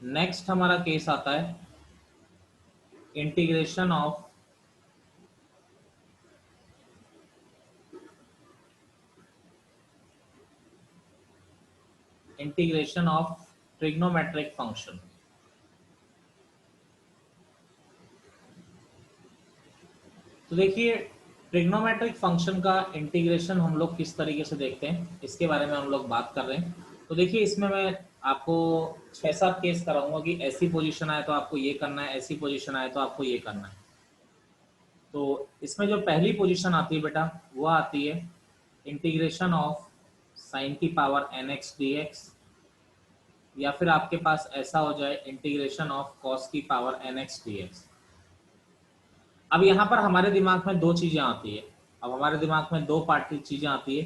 Next हमारा case आता है इंटीग्रेशन ऑफ ट्रिग्नोमेट्रिक फंक्शन। तो देखिए ट्रिग्नोमेट्रिक फंक्शन का इंटीग्रेशन हम लोग किस तरीके से देखते हैं इसके बारे में हम लोग बात कर रहे हैं। तो देखिए इसमें मैं आपको 6-7 केस कराऊंगा कि ऐसी पोजीशन आए तो आपको ये करना है, ऐसी पोजीशन आए तो आपको ये करना है। तो इसमें जो पहली पोजीशन आती है बेटा वो आती है इंटीग्रेशन ऑफ साइन की पावर nx dx, या फिर आपके पास ऐसा हो जाए इंटीग्रेशन ऑफ कॉस की पावर nx dx। अब यहाँ पर हमारे दिमाग में दो चीजें आती है, अब हमारे दिमाग में दो पार्टी चीजें आती है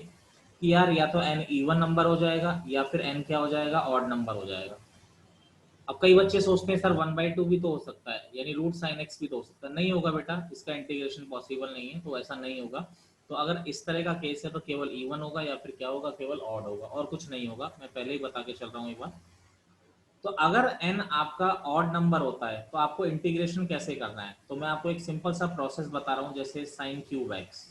कि यार या तो n इवन नंबर हो जाएगा या फिर n क्या हो जाएगा, ऑड नंबर हो जाएगा। अब कई बच्चे सोचते हैं सर 1/2 भी तो हो सकता है, यानी रूट साइन एक्स भी तो हो सकता है। नहीं होगा बेटा, इसका इंटीग्रेशन पॉसिबल नहीं है, तो ऐसा नहीं होगा। तो अगर इस तरह का केस है तो केवल इवन होगा या फिर क्या होगा, केवल ऑड होगा और कुछ नहीं होगा। मैं पहले ही बता के चल रहा हूँ एक बार। तो अगर n आपका ऑड नंबर होता है तो आपको इंटीग्रेशन कैसे करना है, तो मैं आपको एक सिंपल सा प्रोसेस बता रहा हूँ, जैसे साइन क्यूब एक्स।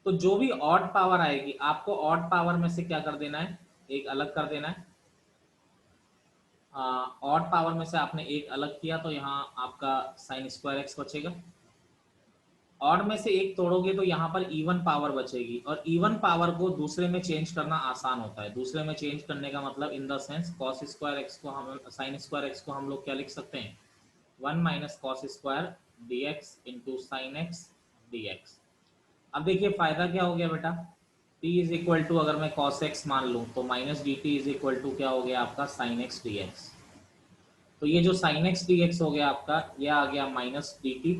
तो जो भी ऑड पावर आएगी आपको ऑड पावर में से क्या कर देना है, एक अलग कर देना है। ऑड पावर में से आपने एक अलग किया तो यहाँ आपका साइन स्क्वायर एक्स बचेगा। ऑड में से एक तोड़ोगे तो यहाँ पर इवन पावर बचेगी, और इवन पावर को दूसरे में चेंज करना आसान होता है। दूसरे में चेंज करने का मतलब in the sense cos square x को हम साइन स्क्वायर एक्स को हम लोग क्या लिख सकते हैं, 1 minus cos square D x into sine x d x. अब देखिए फायदा क्या हो गया बेटा, t इज इक्वल टू अगर मैं cos x मान लूं तो minus d t is equal to क्या हो गया आपका sin x dx। तो ये जो sin x dx हो गया आपका, ये आ गया माइनस डी टी,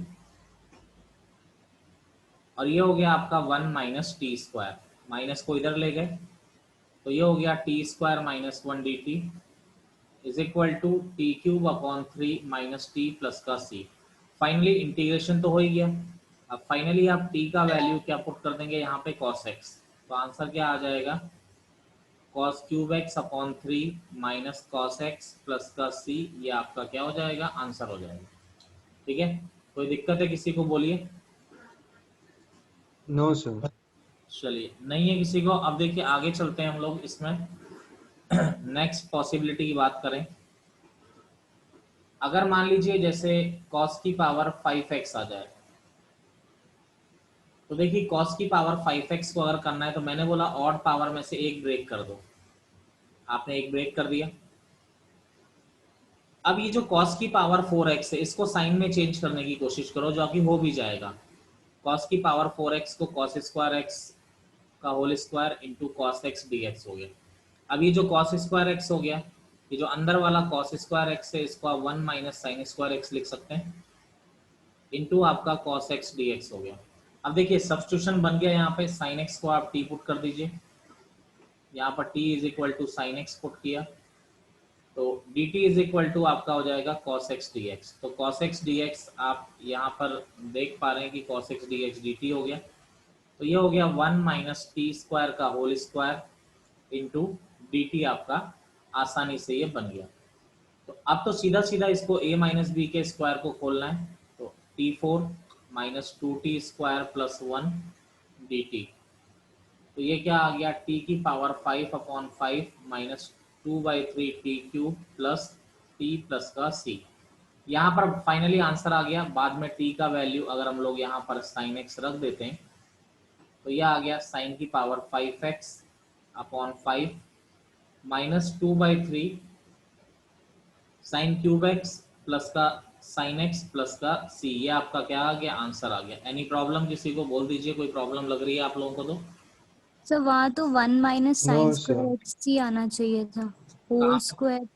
और ये हो गया आपका 1 माइनस टी स्क्वायर, माइनस को इधर ले गए तो ये हो गया T square minus 1 D t is equal to T cube upon 3 minus T plus का सी। फाइनली इंटीग्रेशन तो हो ही गया। अब फाइनली आप t का वैल्यू क्या पुट कर देंगे यहाँ पे cos x, तो आंसर क्या आ जाएगा, cos cube x upon 3 minus cos x plus का c। ये आपका क्या हो जाएगा, आंसर हो जाएगा। ठीक है, कोई दिक्कत है किसी को, बोलिए। No sir. चलिए नहीं है किसी को। अब देखिए आगे चलते हैं हम लोग इसमें नेक्स्ट पॉसिबिलिटी की बात करें। अगर मान लीजिए जैसे cos की पावर 5x आ जाए, तो देखिए cos की पावर 5x को अगर करना है तो मैंने बोला ऑड पावर में से एक ब्रेक कर दो, आपने एक ब्रेक कर दिया। अब ये जो cos की पावर 4x है इसको साइन में चेंज करने की कोशिश करो, जो कि हो भी जाएगा। cos की पावर 4x को cos स्क्वायर एक्स का whole square into cos x d x हो गया। अब ये जो cos स्क्वायर एक्स हो गया, ये जो अंदर वाला cos स्क्वायर एक्स है इसको आप 1 माइनस साइन स्क्वायर एक्स लिख सकते हैं, इंटू आपका cos एक्स डी एक्स हो गया। अब देखिए सब्स्टिट्यूशन बन गया, यहाँ पे साइन एक्स को आप t पुट कर दीजिए, यहाँ पर t is equal to sine x put किया तो dt इज इक्वल टू आपका हो जाएगा cos x dx। तो cos x dx आप यहाँ पर देख पा रहे हैं कि cos x dx dt हो गया। तो ये हो गया 1 माइनस टी स्क्वायर का होल स्क्वायर इंटू dt, आपका आसानी से ये बन गया। तो अब तो सीधा सीधा इसको a माइनस बी के स्क्वायर को खोलना है, तो t4 minus 2t square plus 1 dt। तो ये क्या आ गया, t की power 5 upon 5 minus 2/3 T cube plus T plus का c। यहाँ पर फाइनली आंसर आ गया। बाद में t का वैल्यू अगर हम लोग यहाँ पर साइन x रख देते हैं तो यह आ गया साइन की power 5x upon 5 minus 2/3 sine cube x plus का साइन एक्स प्लस का c। ये आपका क्या आ गया, आंसर आ गया। एनी प्रॉब्लम किसी को, बोल दीजिए कोई प्रॉब्लम लग रही है आप लोगों को तो। सर वहाँ तो 1 minus no sign sir. Square x ही आना चाहिए था, होल कहाँ स्क्वायर।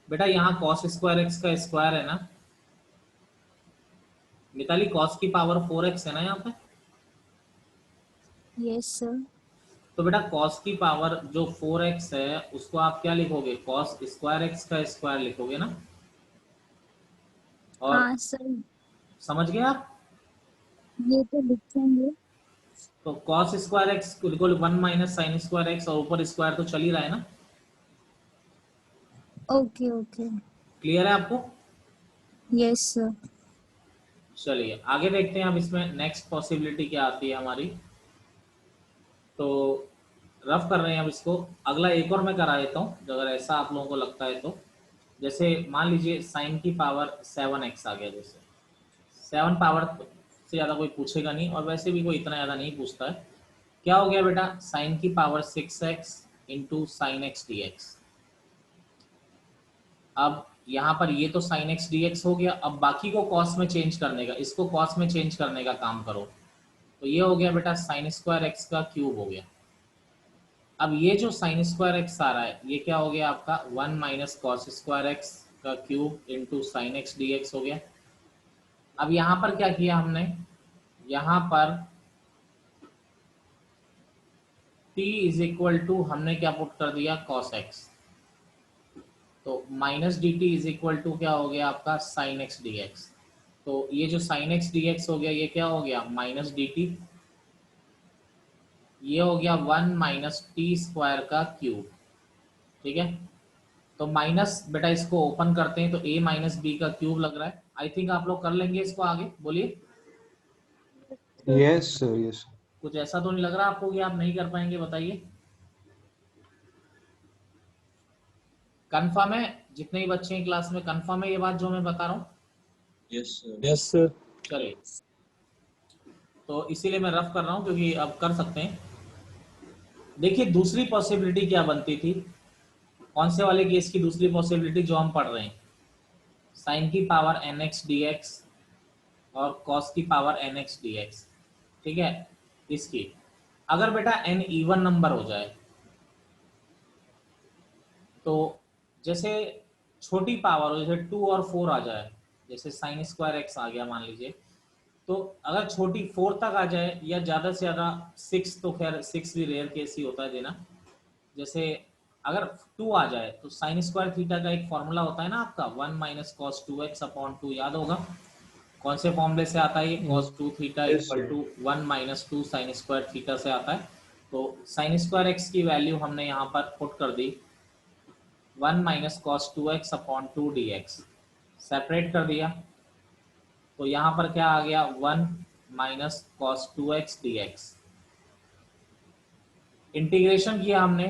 बेटा, यहाँ cos स्क्वायर एक्स का स्क्वायर है ना मिताली, cos की पावर 4x है ना यहाँ पे। Yes sir. तो बेटा cos की पावर जो 4x है उसको आप क्या लिखोगे, cos स्क्वायर एक्स का स्क्वायर लिखोगे ना। और हाँ सर, समझ गए आप। ये तो लिखेंगे। तो cos स्क्वायर एक्स को 1 माइनस साइन स्क्वायर एक्स, और ऊपर स्क्वायर तो चल ही रहा है ना। Okay okay. क्लियर है आपको? Yes sir. चलिए आगे देखते हैं अब इसमें नेक्स्ट पॉसिबिलिटी क्या आती है हमारी। तो रफ कर रहे हैं अब इसको। अगला एक और मैं करा देता हूँ अगर ऐसा आप लोगों को लगता है तो। जैसे मान लीजिए साइन की पावर 7x आ गया, जैसे 7 पावर से ज़्यादा कोई पूछेगा नहीं, और वैसे भी कोई इतना ज़्यादा नहीं पूछता है। क्या हो गया बेटा, साइन की power 6x into sine x d x. अब यहाँ पर ये तो साइन एक्स डी एक्स हो गया, अब बाकी को कॉस में चेंज करने का, इसको कॉस में चेंज करने का काम करो। तो ये हो गया बेटा साइन स्क्वायर एक्स का क्यूब हो गया। अब ये जो साइन स्क्वायर एक्स आ रहा है ये क्या हो गया आपका 1 माइनस कॉस स्क्वायर एक्स का cube into sine x d x हो गया। अब यहाँ पर क्या किया हमने, यहाँ पर t इज इक्वल टू हमने क्या पुट कर दिया कॉस एक्स, तो minus d t is equal to क्या हो गया आपका साइन एक्स डी एक्स। तो ये जो साइन एक्स डी एक्स हो गया ये क्या हो गया माइनस डी टी, ये हो गया 1 माइनस टी स्क्वायर का क्यूब। ठीक है, तो माइनस बेटा इसको ओपन करते हैं तो a माइनस बी का क्यूब लग रहा है। आई थिंक आप लोग कर लेंगे इसको, आगे बोलिए। Yes sir, yes. कुछ ऐसा तो नहीं लग रहा आपको कि आप नहीं कर पाएंगे, बताइए। कंफर्म है? जितने ही बच्चे हैं क्लास में कंफर्म है ये बात जो मैं बता रहा हूँ? Yes sir, yes sir. चलिए, तो इसीलिए मैं रफ कर रहा हूँ क्योंकि अब कर सकते हैं। देखिए दूसरी पॉसिबिलिटी क्या बनती थी, कौन से वाले केस की दूसरी पॉसिबिलिटी जो हम पढ़ रहे हैं, साइन की power n x d x और कॉस की power n x d x. ठीक है, इसकी अगर बेटा एन इवन नंबर हो जाए, तो जैसे छोटी पावर हो, जैसे 2 और 4 आ जाए, जैसे साइन स्क्वायर एक्स आ गया मान लीजिए, तो अगर छोटी 4 तक आ जाए या ज़्यादा से ज़्यादा 6, तो खैर 6 भी रेयर केस ही होता है देना। जैसे अगर 2 आ जाए तो साइन स्क्वायर थीटा का एक फॉर्मूला होता है ना आपका 1 माइनस कॉस 2x अपॉन 2, याद होगा कौन से फॉर्मूले से आता है ये, cos 2 theta Yes, equal sir. To 1 minus 2 sine square theta से आता है। तो साइन स्क्वायर एक्स की वैल्यू हमने यहाँ पर पुट कर दी 1 minus cos 2x upon 2 d x, separate कर दिया। तो यहाँ पर क्या आ गया 1 minus cos 2x d x. Integration किया हमने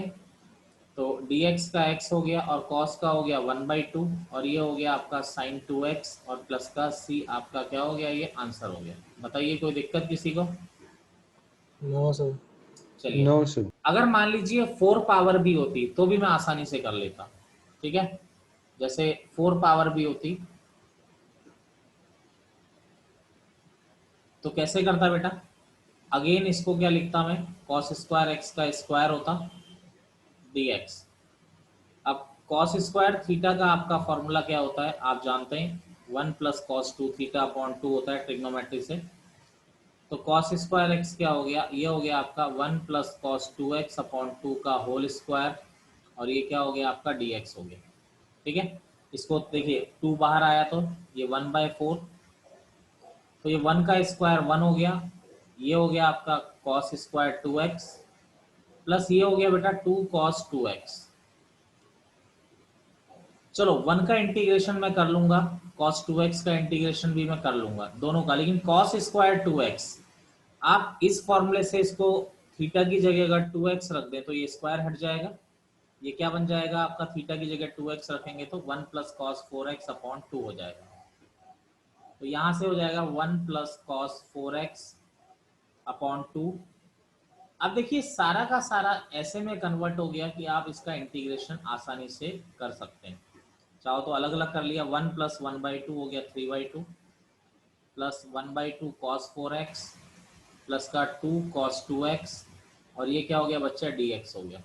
तो dx का x हो गया और cos का हो गया 1/2, और ये हो गया आपका sin 2x और प्लस का c आपका क्या हो गया, ये आंसर हो गया। बताइए कोई दिक्कत किसी को? No sir. चलिए, नो सर। अगर मान लीजिए 4 पावर भी होती तो भी मैं आसानी से कर लेता। ठीक है, जैसे 4 पावर भी होती तो कैसे करता बेटा, अगेन इसको क्या लिखता मैं, cos स्क्वायर एक्स का स्क्वायर होता dx। अब cos स्क्वायर थीटा का आपका फॉर्मूला क्या होता है आप जानते हैं, 1 प्लस कॉस 2 थीटा अपॉन 2 होता है ट्रिग्नोमेट्री से। तो cos स्क्वायर एक्स क्या हो गया, ये हो गया आपका 1 प्लस कॉस 2x अपॉन 2 का होल स्क्वायर, और ये क्या हो गया आपका dx हो गया। ठीक है, इसको देखिए 2 बाहर आया तो ये 1/4, तो ये 1 का स्क्वायर 1 हो गया, ये हो गया आपका cos स्क्वायर 2x प्लस ये हो गया बेटा 2 cos 2x। चलो 1 का इंटीग्रेशन मैं कर लूंगा, cos 2x का इंटीग्रेशन भी मैं कर लूंगा दोनों का, लेकिन cos स्क्वायर 2x आप इस फॉर्मूले से इसको थीटा की जगह अगर 2x रख दें तो ये स्क्वायर हट जाएगा, ये क्या बन जाएगा आपका, थीटा की जगह 2x रखेंगे तो 1 प्लस कॉस 4x अपॉन 2 हो जाएगा। तो यहां से हो जाएगा 1 प्लस कॉस 4x अपॉन 2। अब देखिए सारा का सारा ऐसे में कन्वर्ट हो गया कि आप इसका इंटीग्रेशन आसानी से कर सकते हैं। चाहो तो अलग अलग कर लिया, 1 प्लस 1/2 हो गया 3/2 प्लस 1/2 कॉस 4x प्लस का 2 कॉस 2x, और ये क्या हो गया बच्चा dx हो गया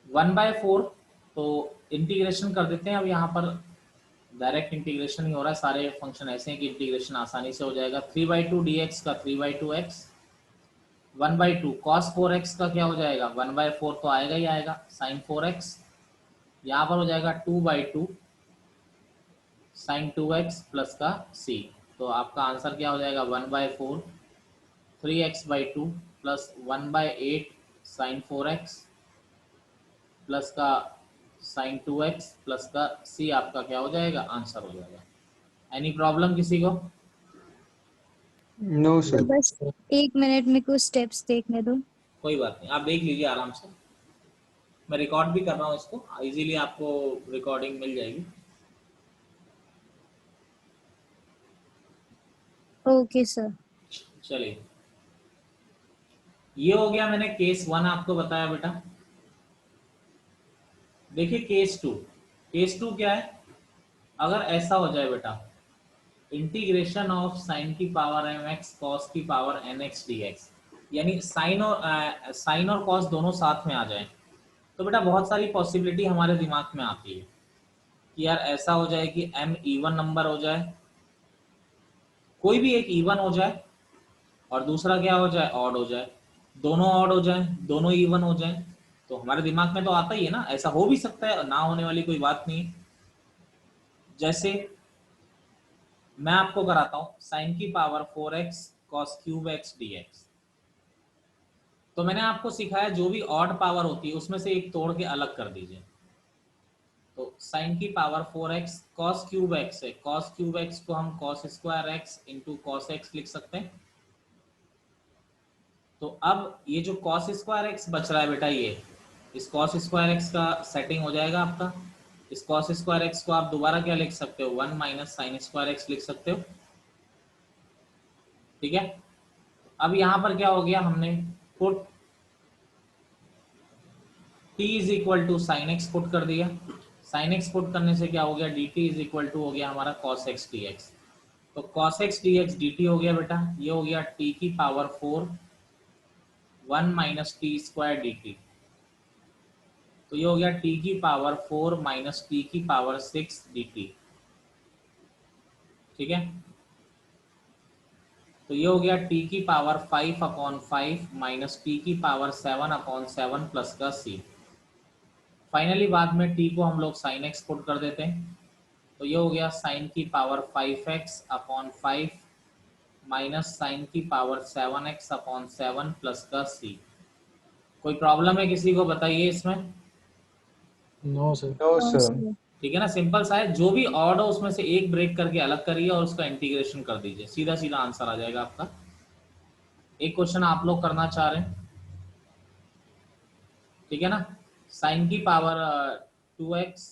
1/4। तो इंटीग्रेशन कर देते हैं अब, यहाँ पर डायरेक्ट इंटीग्रेशन ही हो रहा है, सारे फंक्शन ऐसे हैं कि इंटीग्रेशन आसानी से हो जाएगा। 3/2 dx का 3/2x, 1/2 cos 4x का क्या हो जाएगा 1/4 तो आएगा ही आएगा sin 4x, यहाँ पर हो जाएगा 2/2 sin 2x प्लस का c। तो आपका आंसर क्या हो जाएगा 1/4 3x/2 plus 1/8 sin 4x plus का साइन 2x प्लस का c आपका क्या हो जाएगा, आंसर हो जाएगा। एनी प्रॉब्लम किसी को? नो तो सर। बस 1 मिनट में कुछ स्टेप्स देखने दो। कोई बात नहीं, आप देख लीजिए आराम से, मैं रिकॉर्ड भी कर रहा हूँ इसको, इजीली आपको रिकॉर्डिंग मिल जाएगी। Okay sir. चलिए, ये हो गया, मैंने केस 1 आपको बताया बेटा। देखिए केस 2, केस 2 क्या है, अगर ऐसा हो जाए बेटा, इंटीग्रेशन ऑफ साइन की पावर mx कॉस की पावर nx dx, यानी साइन और कॉस दोनों साथ में आ जाए, तो बेटा बहुत सारी पॉसिबिलिटी हमारे दिमाग में आती है कि यार ऐसा हो जाए कि m इवन नंबर हो जाए, कोई भी एक इवन हो जाए और दूसरा क्या हो जाए, ऑड हो जाए, दोनों ऑड हो जाए, दोनों इवन हो जाए। तो हमारे दिमाग में तो आता ही है ना, ऐसा हो भी सकता है, ना होने वाली कोई बात नहीं। जैसे मैं आपको कराता हूं साइन की power 4x cos cube x dx, तो मैंने आपको सिखाया जो भी ऑड पावर होती है उसमें से एक तोड़ के अलग कर दीजिए। तो साइन की power 4x cos cube x है, कॉस क्यूब x को हम cos square x into cos x लिख सकते हैं। तो अब ये जो कॉस स्क्वायर एक्स बच रहा है बेटा, ये इस कॉस स्क्वायर एक्स का सेटिंग हो जाएगा आपका। इस कॉस स्क्वायर एक्स को आप दोबारा क्या लिख सकते हो, 1 माइनस साइन स्क्वायर एक्स लिख सकते हो, ठीक है। अब यहाँ पर क्या हो गया, हमने put t is equal to sine x put कर दिया। साइन एक्स पुट करने से क्या हो गया, dt इज इक्वल टू हो गया हमारा कॉस एक्स डी एक्स। तो cos x d x d t हो गया बेटा, ये हो गया t की power 4 1 minus t square D T. तो ये हो गया t की पावर 4 माइनस टी की पावर 6 dt, ठीक है। तो ये हो गया t की पावर 5 अपॉन 5 माइनस टी की पावर 7 अपॉन 7 प्लस का c। फाइनली बाद में t को हम लोग साइन x पुट कर देते हैं, तो ये हो गया साइन की power 5x upon 5 minus sine की पावर 7x अपॉन 7 प्लस का c। कोई प्रॉब्लम है किसी को, बताइए इसमें? No sir. No no sir. Sir. ठीक है ना, सिंपल सा है, जो भी ऑड हो उसमें से एक ब्रेक करके अलग करिए और उसका इंटीग्रेशन कर दीजिए, सीधा सीधा आंसर आ जाएगा आपका। एक क्वेश्चन आप लोग करना चाह रहे हैं, ठीक है ना, साइन की पावर 2x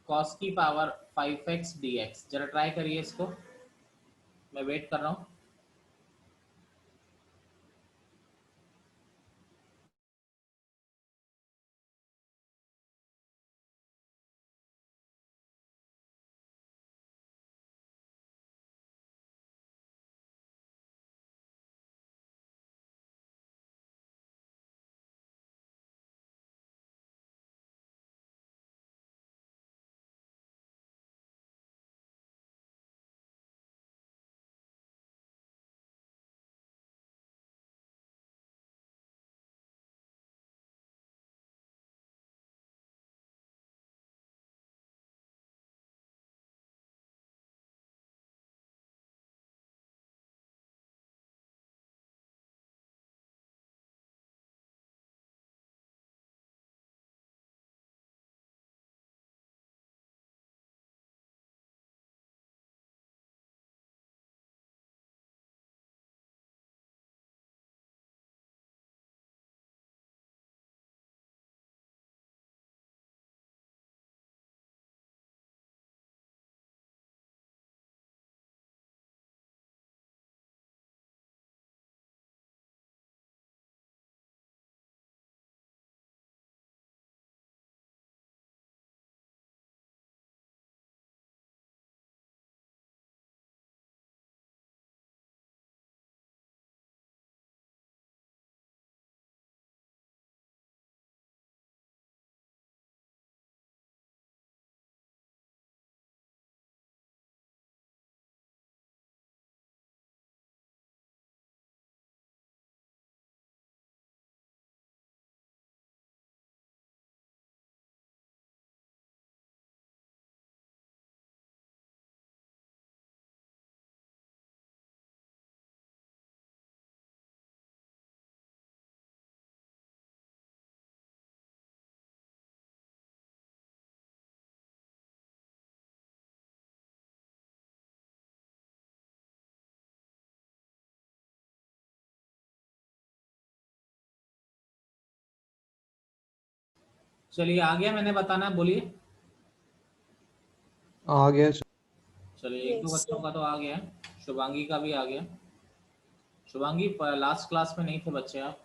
कॉस की पावर 5x dx, जरा ट्राई करिए इसको, मैं वेट कर रहा हूँ। चलिए आ गया, मैंने बताना है, बोलिए। आ गया सर। चलिए एक दो Yes, बच्चों sir. का तो आ गया है, शुभांगी का भी आ गया। शुभांगी लास्ट क्लास में नहीं थे बच्चे आप?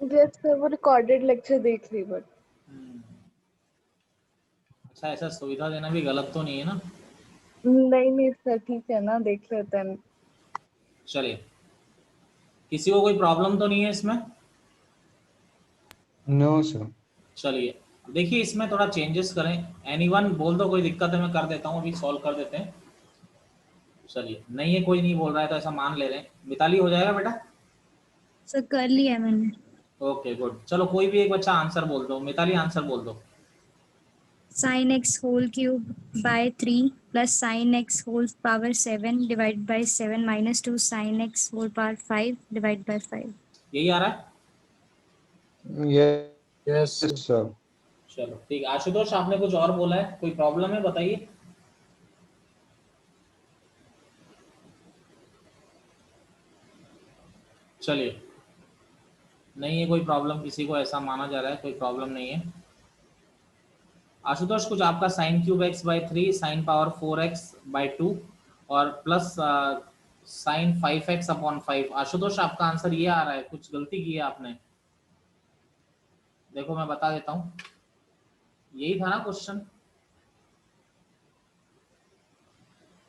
यस सर, वो रिकॉर्डेड लेक्चर देख ली बट हम्म, अच्छा, ऐसा सुविधा देना भी गलत तो नहीं है ना? नहीं नहीं सर, ठीक है ना, देख लेते हैं। चलिए, किसी को कोई प्रॉब्लम तो नहीं है इसमें? No sir. चलिए देखिए, इसमें थोड़ा चेंजेस करें। एनीवन बोल दो, कोई दिक्कत है मैं कर देता हूँ, अभी सॉल्व कर देते हैं। चलिए, नहीं है, कोई नहीं बोल रहा है तो ऐसा मान ले रहे हैं। मिताली हो जाएगा बेटा? सर कर लिया है मैंने। Okay good. चलो कोई भी एक बच्चा आंसर बोल दो। मिताली आंसर बोल दो। Sin x whole cube by 3 plus sin x whole power 7 divided by 7 minus 2 sin x whole power 5 divided by 5. यही आ रहा है? Yes Yes. सर। चलो ठीक है। आशुतोष, आपने कुछ और बोला है, कोई प्रॉब्लम है बताइए। चलिए, नहीं है कोई प्रॉब्लम, किसी को ऐसा माना जा रहा है, कोई प्रॉब्लम नहीं है। आशुतोष, कुछ आपका sine cube x by 3 sine power 4x by 2 और plus sign 5x upon 5। Ashutosh, आपका आंसर ये आ रहा है, कुछ गलती की है आपने। देखो मैं बता देता हूँ, यही था ना क्वेश्चन?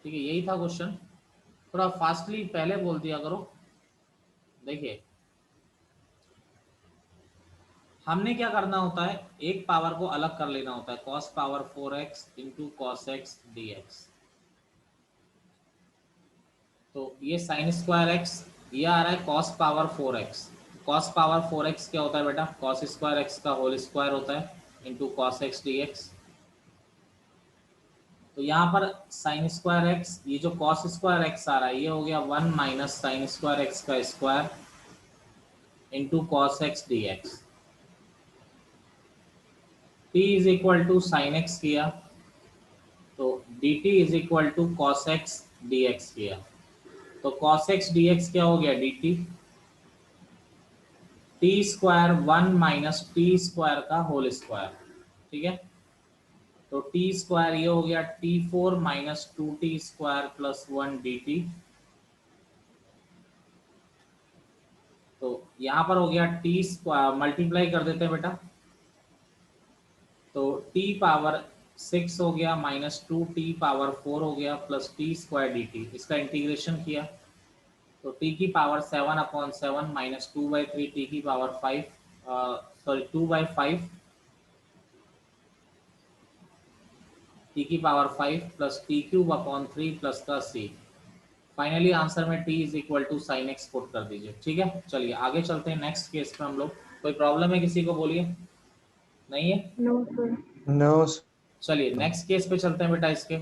ठीक है, यही था क्वेश्चन। थोड़ा फास्टली पहले बोल दिया करो। देखिए, हमने क्या करना होता है, एक पावर को अलग कर लेना होता है, cos power 4x into cos x d x. तो ये साइन स्क्वायर एक्स, ये आ रहा है cos power 4x। cos power 4x क्या होता है बेटा? cos स्क्वायर x का होल स्क्वायर होता है into cos x d x. तो यहाँ पर साइन स्क्वायर एक्स, ये जो cos स्क्वायर एक्स आ रहा है, ये हो गया 1 माइनस साइन स्क्वायर एक्स का square into cos x d x. t is equal to sine x किया, तो dt is equal to cos x d x किया। तो cos x dx क्या हो गया? dt t square 1 minus t square का whole square. ठीक है, तो t स्क्वायर ये हो गया t4 minus 2t square plus 1 dt। तो यहाँ पर हो गया t स्क्वायर, मल्टीप्लाई कर देते हैं बेटा, तो t पावर 6 हो गया माइनस 2t पावर 4 हो गया प्लस t स्क्वायर dt। इसका इंटीग्रेशन किया तो t की पावर 7 अपॉन 7 माइनस 2/3 t की पावर 5, सॉरी 2/5 t की power 5 plus t cube upon 3 plus का c। फाइनली आंसर में t is equal to sine x put कर दीजिए। ठीक है, चलिए आगे चलते हैं नेक्स्ट केस पे हम लोग। कोई प्रॉब्लम है किसी को? बोलिए। नहीं है? No sir. नो चलिए नेक्स्ट केस पे चलते हैं बेटा। इसके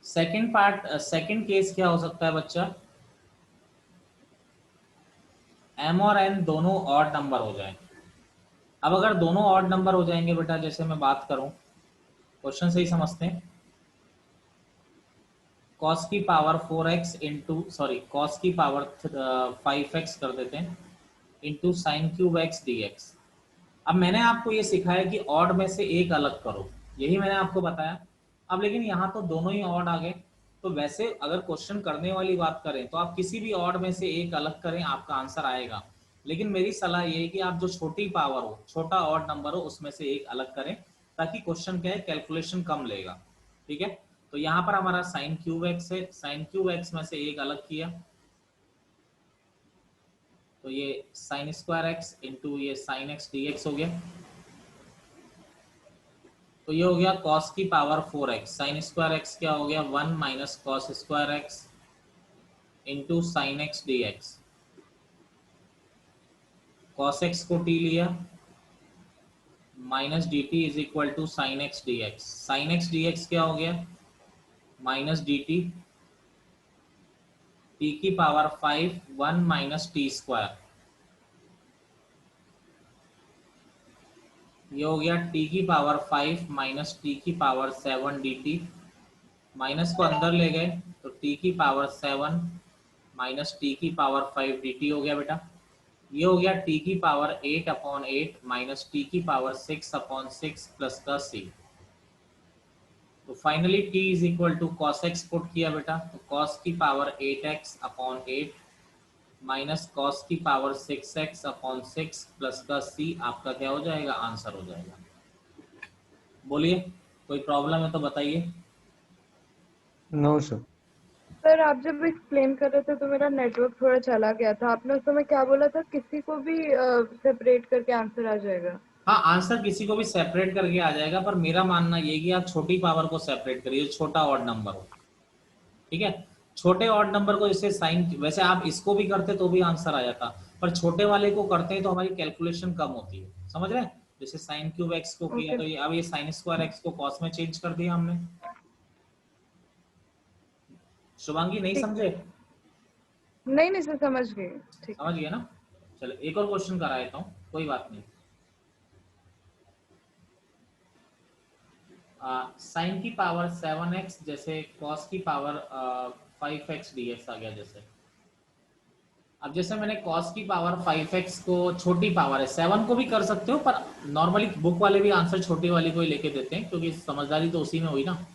सेकंड पार्ट, सेकंड केस क्या हो सकता है बच्चा? m और n दोनों ऑड नंबर हो जाए। अब अगर दोनों ऑड नंबर हो जाएंगे बेटा, जैसे मैं बात करूं, क्वेश्चन से ही समझते हैं। cos की power 4x into, sorry cos की पावर 5x कर देते हैं into sine cube x d x. अब मैंने आपको ये सिखाया कि ऑड में से एक अलग करो, यही मैंने आपको बताया। अब लेकिन यहाँ तो दोनों ही ऑड आ गए, तो वैसे अगर क्वेश्चन करने वाली बात करें तो आप किसी भी ऑड में से एक अलग करें, आपका आंसर आएगा। लेकिन मेरी सलाह ये है कि आप जो छोटी पावर हो, छोटा ऑड नंबर हो, उसमें से एक अलग करें, ताकि क्वेश्चन क्या है, कैलकुलेशन कम लेगा। ठीक है, तो यहाँ पर हमारा साइन क्यूब एक्स है, साइन क्यूब एक्स में से एक अलग किया, तो ये साइन स्क्वायर एक्स इंटू ये साइन एक्स डी एक्स हो गया। तो ये हो गया cos की power 4x, sign square x क्या हो गया? 1 minus cos square x into sine x d x. Cos x को t लिया, minus d t is equal to sine x d x. Sine x d x क्या हो गया? Minus d t, t की power 5 1 minus t square, ये हो गया t की पावर 5 माइनस टी की पावर 7 डी टी। माइनस को अंदर ले गए तो t की पावर 7 माइनस टी की पावर 5 dt हो गया बेटा। ये हो गया t की पावर 8/8 माइनस t की पावर 6/6 प्लस का c। तो finally t is equal to cos x put किया बेटा, तो कॉस की पावर 8x/8 माइनस कॉस की पावर 6x/6 प्लस का c आपका क्या हो जाएगा, आंसर हो जाएगा। बोलिए कोई प्रॉब्लम है तो बताइए। No sir. सर आप जब एक्सप्लेन कर रहे थे तो मेरा नेटवर्क थोड़ा चला गया था। आपने उस समय क्या बोला था, किसी को भी सेपरेट करके आंसर आ जाएगा? हाँ, आंसर किसी को भी सेपरेट करके आ जाएगा, पर मेरा मानना ये कि आप छोटी पावर को सेपरेट करिए, छोटा ऑड नंबर हो। ठीक है, छोटे ऑड नंबर को जैसे साइन, वैसे आप इसको भी करते तो भी आंसर आ जाता, पर छोटे वाले को करते हैं तो हमारी कैलकुलेशन कम होती है, समझ रहे हैं। जैसे साइन क्यूब एक्स को किया ओके। तो ये अब ये साइन स्क्वायर एक्स को कॉस में चेंज कर दिया हमने। शुभांगी नहीं ठीक। समझे? नहीं नहीं सर, समझ गई। ठीक है। समझ गए ना। चलो एक और क्वेश्चन करा देता हूँ, कोई बात नहीं। साइन की पावर 7x जैसे कॉस की पावर 5x dx आ गया जैसे। अब जैसे मैंने cos की पावर 5x को, छोटी पावर है, 7 को भी कर सकते हो, पर नॉर्मली बुक वाले भी आंसर छोटी वाली को ही लेके देते हैं, क्योंकि समझदारी तो उसी में हुई ना।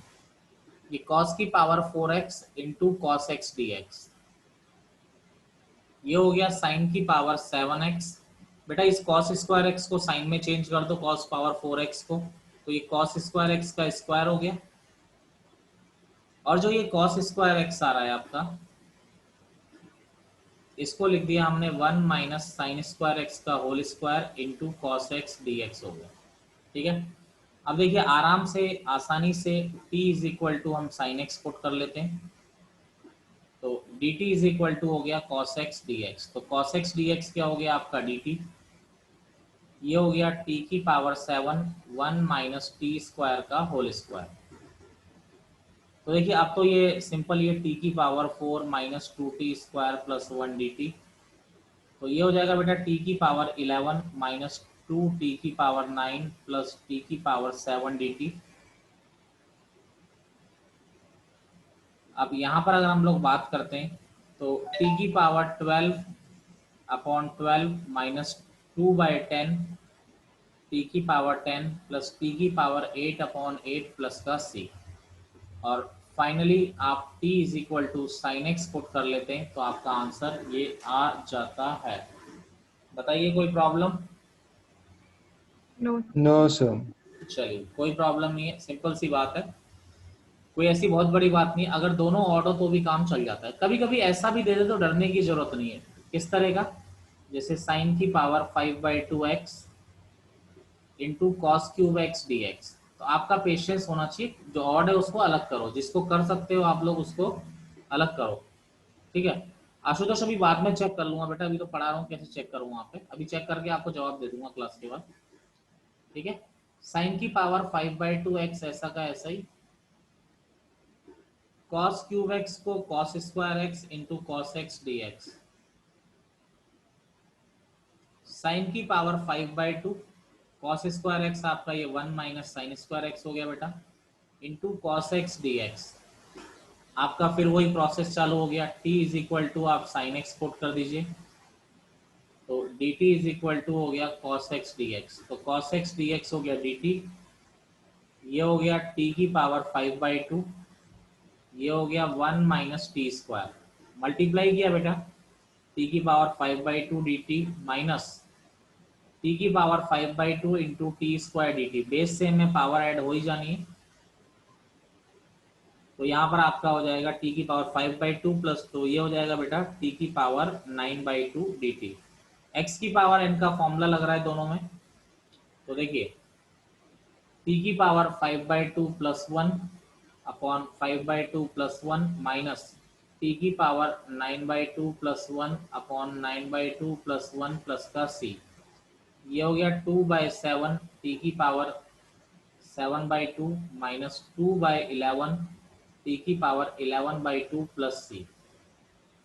ये cos की power 4x into cos x d x, ये हो गया साइन की पावर 7x। बेटा इस cos स्क्वायर एक्स को साइन में चेंज कर दो, cos पावर 4x को, तो ये cos स्क्वायर एक्स का स्क्वायर हो गया। और जो ये cos स्क्वायर एक्स आ रहा है आपका, इसको लिख दिया हमने 1 माइनस साइन स्क्वायर एक्स का whole square into cos x d x हो गया। ठीक है, अब देखिए आराम से, आसानी से t इज इक्वल टू हम साइन एक्स पुट कर लेते हैं, तो dt इज इक्वल टू हो गया कॉस एक्स डी एक्स। तो कॉस एक्स डी एक्स क्या हो गया आपका dt, ये हो गया t की पावर 7 1 माइनस टी स्क्वायर का होल स्क्वायर। तो देखिए अब तो ये सिंपल, ये t की power 4 minus 2t square plus 1 dt, तो ये हो जाएगा बेटा t की पावर 11 माइनस 2t की पावर 9 प्लस t की पावर 7 dt। अब यहाँ पर अगर हम लोग बात करते हैं तो t की पावर 12/12 माइनस 2/10 t की पावर 10 प्लस t की पावर 8/8 प्लस का c। और फाइनली आप t is equal to sine x put कर लेते हैं तो आपका आंसर ये आ जाता है। बताइए कोई प्रॉब्लम? नो। No sir. चलिए कोई प्रॉब्लम नहीं है, सिंपल सी बात है, कोई ऐसी बहुत बड़ी बात नहीं। अगर दोनों ऑड हो तो भी काम चल जाता है। कभी कभी ऐसा भी दे दे तो डरने की जरूरत नहीं है। किस तरह का, जैसे साइन की power 5/2x into cos cube x d x, तो आपका पेशेंस होना चाहिए, जो ऑड है उसको अलग करो, जिसको कर सकते हो आप लोग उसको अलग करो। ठीक है, आशुतोष अभी बाद में चेक कर लूंगा बेटा, अभी तो पढ़ा रहा हूँ, कैसे चेक करूँ वहाँ पे, अभी चेक करके आपको जवाब दे दूंगा क्लास के बाद। ठीक है, साइन की पावर 5/2x ऐसा का ऐसा ही, cos क्यूब एक्स को cos square x into cos x d x, sine की पावर 5/2 cos स्क्वायर एक्स आपका ये 1 माइनस साइन स्क्वायर एक्स हो गया बेटा, into cos x d x. आपका फिर वही प्रोसेस चालू हो गया, t इज इक्वल टू आप साइन एक्स पुट कर दीजिए, तो dt इज इक्वल टू हो गया cos x dx, तो cos x dx हो गया dt, ये हो गया t की पावर 5/2, ये हो गया 1 माइनस टी स्क्वायर, मल्टीप्लाई किया बेटा t की पावर 5/2 dt माइनस t की power 5/2 into T square dt, base से में पावर ऐड हो ही जानी है, तो यहाँ पर आपका हो जाएगा t की पावर 5/2 प्लस, तो ये हो जाएगा बेटा t की पावर 9/2 dt। x की पावर n का फॉर्मूला लग रहा है दोनों में, तो देखिए t की power 5/2 plus 1 upon 5/2 plus 1 minus t की power 9/2 plus 1 upon 9/2 plus 1 plus का c, ये हो गया 2/7 t की पावर 7/2 माइनस 2/11 t की पावर 11/2 प्लस c।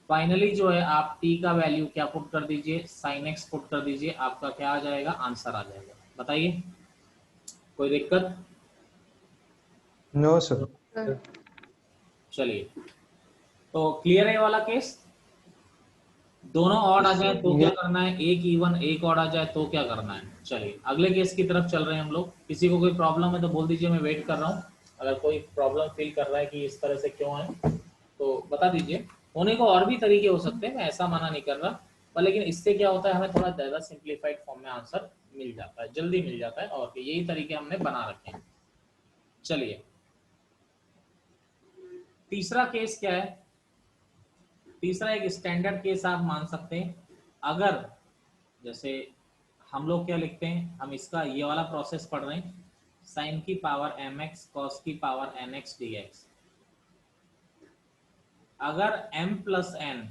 फाइनली जो है आप t का वैल्यू क्या पुट कर दीजिए, साइन एक्स पुट कर दीजिए, आपका क्या आ जाएगा, आंसर आ जाएगा। बताइए कोई दिक्कत? No sir. सर। चलिए, तो क्लियर है ये वाला केस? दोनों ऑड आ जाए तो क्या ये करना है, एक इवन एक ऑड आ जाए तो क्या करना है। चलिए अगले केस की तरफ चल रहे हैं हम लोग। किसी को कोई प्रॉब्लम है तो बोल दीजिए, मैं वेट कर रहा हूँ। अगर कोई प्रॉब्लम फील कर रहा है कि इस तरह से क्यों है तो बता दीजिए। होने को और भी तरीके हो सकते हैं, मैं ऐसा मना नहीं कर रहा, पर लेकिन इससे क्या होता है, हमें थोड़ा ज़्यादा सिंप्लीफाइड फॉर्म में आंसर मिल जाता है, जल्दी मिल जाता है, और यही तरीके हमने बना रखे हैं। चलिए तीसरा केस क्या है। तीसरा एक स्टैंडर्ड केस आप मान सकते हैं। अगर जैसे हम लोग क्या लिखते हैं, हम इसका ये वाला प्रोसेस पढ़ रहे हैं, साइन की पावर mx कॉस की पावर nx dx। अगर m प्लस n,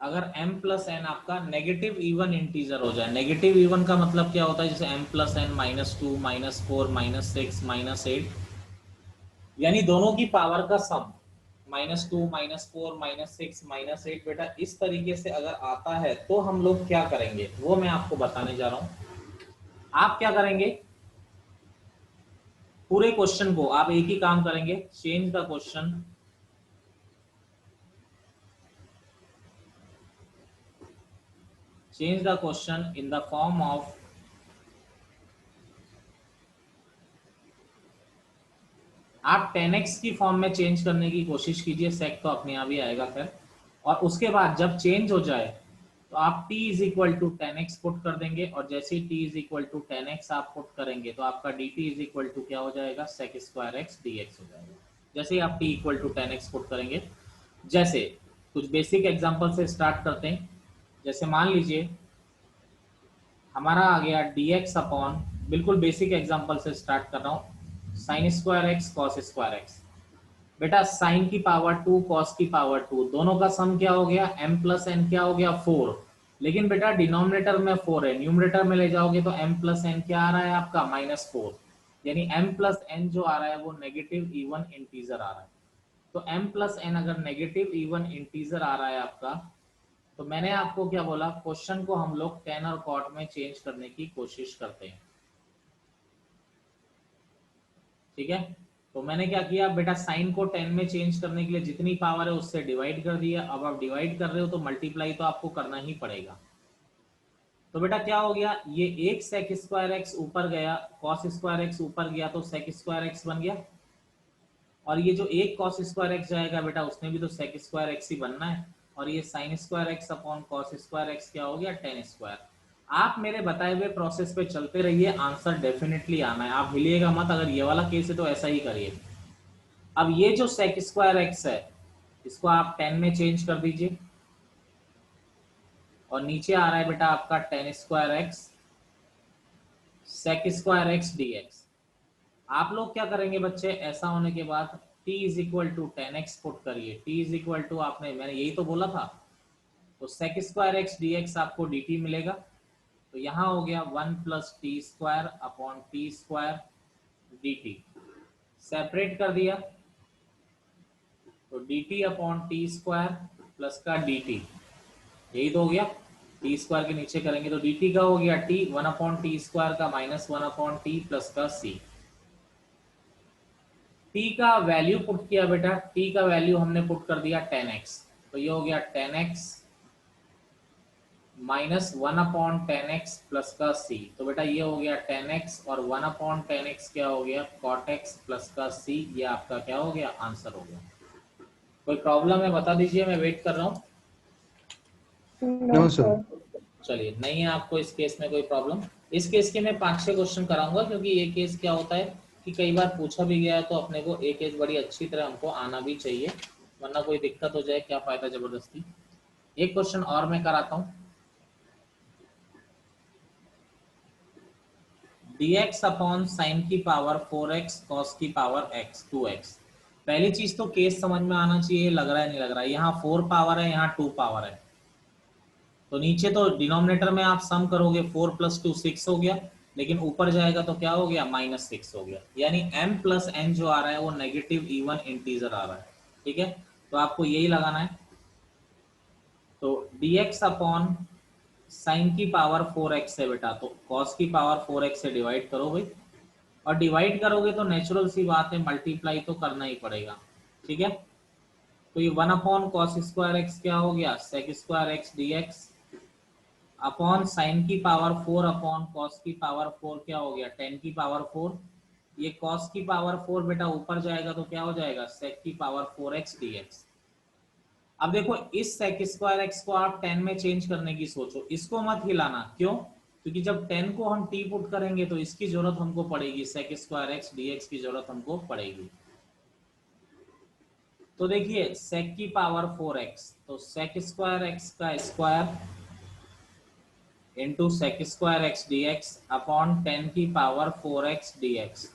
अगर m प्लस n आपका नेगेटिव इवन इंटीजर हो जाए। नेगेटिव इवन का मतलब क्या होता है, जैसे m प्लस n -2 -4 -6 -8, यानी दोनों की पावर का सम -2 -4 -6 -8 बेटा इस तरीके से अगर आता है तो हम लोग क्या करेंगे वो मैं आपको बताने जा रहा हूं। आप क्या करेंगे, पूरे क्वेश्चन को आप एक ही काम करेंगे, change the question, change the question in the form of आप 10x की फॉर्म में चेंज करने की कोशिश कीजिए, सेक तो अपने आप ही आएगा फिर। और उसके बाद जब चेंज हो जाए तो आप t is equal to 10x put कर देंगे, और जैसे ही t is equal to 10x आप पुट करेंगे तो आपका dt इज इक्वल टू क्या हो जाएगा, सेक स्क्वायर x dx हो जाएगा। जैसे ही आप t equal to 10x put करेंगे, जैसे कुछ बेसिक एग्जांपल से स्टार्ट करते हैं। जैसे मान लीजिए हमारा आ गया dx अपॉन, बिल्कुल बेसिक एग्जांपल से स्टार्ट कर रहा हूँ, sign square x cos square x. बेटा साइन की पावर 2 कॉस की पावर 2 दोनों का सम क्या हो गया, m प्लस एन क्या हो गया 4। लेकिन बेटा डिनोमिनेटर में 4 है, न्यूमरेटर में ले जाओगे तो m प्लस एन क्या आ रहा है आपका -4, यानी m प्लस एन जो आ रहा है वो नेगेटिव इवन इंटीजर आ रहा है। तो m प्लस एन अगर नेगेटिव इवन इंटीजर आ रहा है आपका, तो मैंने आपको क्या बोला, क्वेश्चन को हम लोग टेन और कॉट में चेंज करने की कोशिश करते हैं। ठीक है, तो मैंने क्या किया बेटा, साइन को 10 में चेंज करने के लिए जितनी पावर है उससे डिवाइड कर दिया। अब आप डिवाइड कर रहे हो तो मल्टीप्लाई तो आपको करना ही पड़ेगा। तो बेटा क्या हो गया, ये एक सेक स्क्वायर एक्स ऊपर गया, कॉस स्क्वायर एक्स ऊपर गया तो सेक स्क्वायर एक्स बन गया, और ये जो एक कॉस स्क्वायर एक्स जाएगा बेटा उसने भी तो सेक स्क्वायर एक्स ही बनना है, और ये sign square x upon cos square x क्या हो गया, 10 स्क्वायर। आप मेरे बताए हुए प्रोसेस पे चलते रहिए, आंसर डेफिनेटली आना है, आप हिलिएगा मत। अगर ये वाला केस है तो ऐसा ही करिए। अब ये जो सेक स्क्वायर एक्स है इसको आप 10 में चेंज कर दीजिए, और नीचे आ रहा है बेटा आपका 10 square x sec square x dx। आप लोग क्या करेंगे बच्चे, ऐसा होने के बाद t is equal to 10x put करिए। t इज इक्वल टू आपने, मैंने यही तो बोला था, तो सेक स्क्वायर एक्स dx आपको dt मिलेगा। तो यहाँ हो गया 1 plus t square upon t square dt, separate कर दिया तो dt upon t square plus का dt, यही तो हो गया। टी स्क्वायर के नीचे करेंगे तो dt का हो गया t, 1 अपॉन टी स्क्वायर का -1 अपॉन टी प्लस का c। t का वैल्यू पुट किया बेटा, t का वैल्यू हमने पुट कर दिया 10x, तो ये हो गया 10x -1 अपॉन 10x प्लस का c। तो बेटा ये हो गया 10x और 1 अपॉन 10x क्या हो गया, cot x प्लस का c। ये आपका क्या हो गया, आंसर हो गया। कोई प्रॉब्लम है बता दीजिए, मैं वेट कर रहा हूँ। No sir. चलिए नहीं है आपको इस केस में कोई प्रॉब्लम। इस केस के मैं 5-6 क्वेश्चन कराऊंगा, क्योंकि ये केस क्या होता है कि कई बार पूछा भी गया है, तो अपने को एक केस बड़ी अच्छी तरह हमको आना भी चाहिए, वरना कोई दिक्कत हो जाए क्या फायदा जबरदस्ती। एक क्वेश्चन और मैं कराता हूँ, dx अपॉन साइन की पावर 4x कॉस की पावर x 2x। पहली चीज तो केस समझ में आना चाहिए, लग रहा है नहीं लग रहा है, यहाँ 4 पावर है यहाँ 2 पावर है, तो नीचे तो डिनोमिनेटर में आप सम करोगे 4 + 2 6 हो गया, लेकिन ऊपर जाएगा तो क्या हो गया, -6 हो गया, यानी m प्लस n जो आ रहा है वो नेगेटिव इवन इंटीजर आ रहा है। ठीक है, तो आपको यही लगाना है। तो dx अपॉन साइन की पावर 4x है बेटा, तो कॉस की पावर 4x से डिवाइड करो भाई, और डिवाइड करोगे तो नेचुरल सी बात है मल्टीप्लाई तो करना ही पड़ेगा। ठीक है, तो ये 1 अपॉन कॉस स्क्वायर एक्स क्या हो गया, sec square x d x, upon sine की पावर 4 अपॉन कॉस की पावर 4 क्या हो गया, 10 की पावर 4। ये कॉस की पावर 4 बेटा ऊपर जाएगा तो क्या हो जाएगा, सेक की पावर 4x dx। अब देखो इस सेक स्क्वायर एक्स को आप 10 में चेंज करने की सोचो, इसको मत हिलाना, क्यों, क्योंकि जब 10 को हम t पुट करेंगे तो इसकी जरूरत हमको पड़ेगी, सेक स्क्वायर एक्स dx की जरूरत हमको पड़ेगी। तो देखिए सेक की पावर 4x, तो सेक स्क्वायर एक्स का square into sec square x d x upon 10 की पावर 4x dx।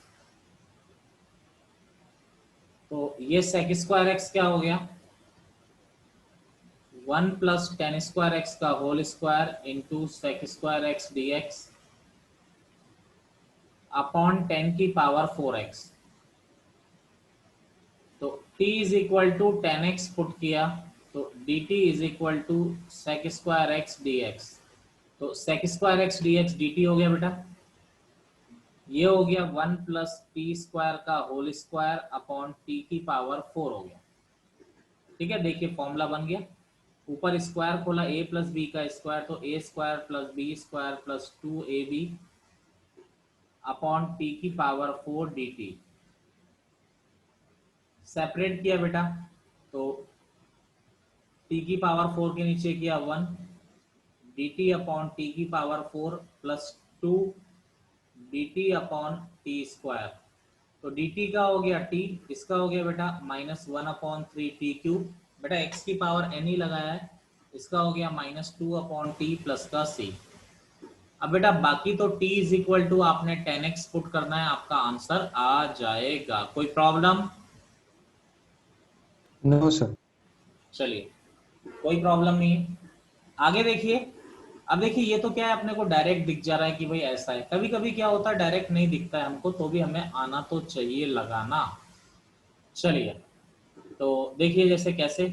तो ये सेक स्क्वायर एक्स क्या हो गया, 1 प्लस 10 स्क्वायर एक्स का whole square into sec square x d x upon 10 की पावर 4x। तो t is equal to 10x put किया तो dt is equal to sec square x d x. तो sec square x d x d t हो गया बेटा, ये हो गया 1 प्लस टी स्क्वायर का होल स्क्वायर अपॉन टी की पावर 4 हो गया। ठीक है, देखिए फॉर्मूला बन गया, ऊपर स्क्वायर खोला a प्लस बी का स्क्वायर, तो a square plus b square plus 2ab upon t की पावर 4 डी टी। सेपरेट किया बेटा, तो t की पावर 4 के नीचे किया 1 dt अपॉन t की power 4 plus 2 dt upon t square. तो dt का हो गया t, इसका हो गया बेटा -1 अपॉन 3 टी क्यूब, बेटा x की पावर n ही लगाया है, इसका हो गया -2 अपॉन टी प्लस का c। अब बेटा बाकी तो t इज इक्वल टू आपने 10x पुट करना है, आपका आंसर आ जाएगा। कोई प्रॉब्लम? No sir. चलिए कोई प्रॉब्लम नहीं है, आगे देखिए। अब देखिए ये तो क्या है, अपने को डायरेक्ट दिख जा रहा है कि भाई ऐसा है, कभी कभी क्या होता है डायरेक्ट नहीं दिखता है हमको, तो भी हमें आना तो चाहिए लगाना। चलिए तो देखिए जैसे कैसे,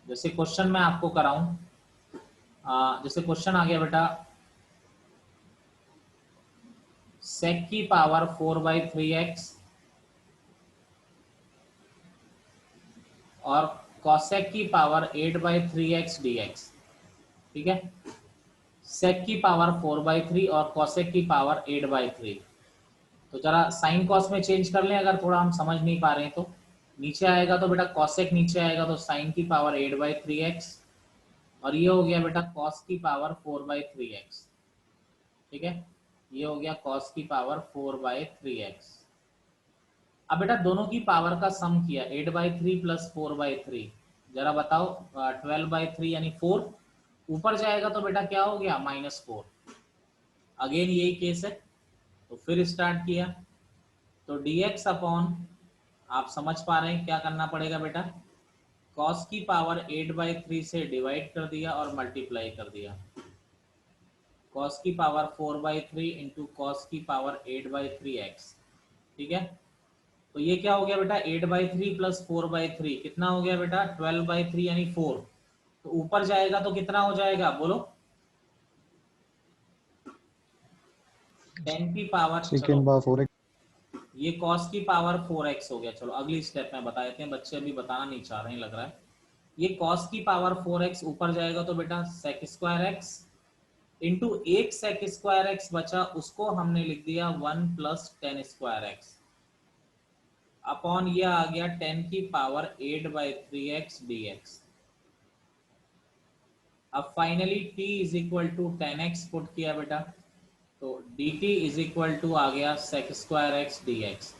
जैसे क्वेश्चन मैं आपको कराऊं, जैसे क्वेश्चन आ गया बेटा, सेक की पावर 4/3x और कॉसेक की पावर 8/3x dx। ठीक है, सेक की पावर 4/3 और कॉसेक की पावर 8/3। तो जरा साइन कॉस में चेंज कर लें, अगर थोड़ा हम समझ नहीं पा रहे हैं तो। नीचे आएगा तो बेटा कॉसेक नीचे आएगा तो साइन की पावर 8/3x और ये हो गया बेटा कॉस की पावर 4/3x। ठीक है, ये हो गया कॉस की पावर 4/3x। अब बेटा दोनों की पावर का सम किया, 8/3 प्लस 4/3, जरा बताओ 12/3 यानी 4, ऊपर जाएगा तो बेटा क्या हो गया -4। अगेन यही केस है, तो फिर स्टार्ट किया तो dx अपॉन, आप समझ पा रहे हैं क्या करना पड़ेगा बेटा, cos की पावर 8/3 से डिवाइड कर दिया और मल्टीप्लाई कर दिया, cos की पावर 4/3 इंटू कॉस की पावर 8/3x। ठीक है, तो ये क्या हो गया बेटा 8/3 प्लस 4/3 कितना हो गया बेटा 12/3 यानी 4। तो ऊपर जाएगा तो कितना हो जाएगा बोलो, 10 की पावर, सेकेंड बार 4x। ये cos की पावर 4x हो गया। चलो अगली स्टेप में बता देते हैं, बच्चे अभी बताना नहीं चाह रहे हैं लग रहा है। ये cos की पावर 4x ऊपर जाएगा तो बेटा sec स्क्वायर एक्स इंटू एक sec स्क्वायर एक्स बचा, उसको हमने लिख दिया 1 प्लस 10 स्क्वायर एक्स अपॉन ये आ गया 10 की पावर 8/3x dx। अब finally t is equal to 10x put किया बेटा, तो dt इज इक्वल टू आ गया sec स्क्वायर एक्स dx।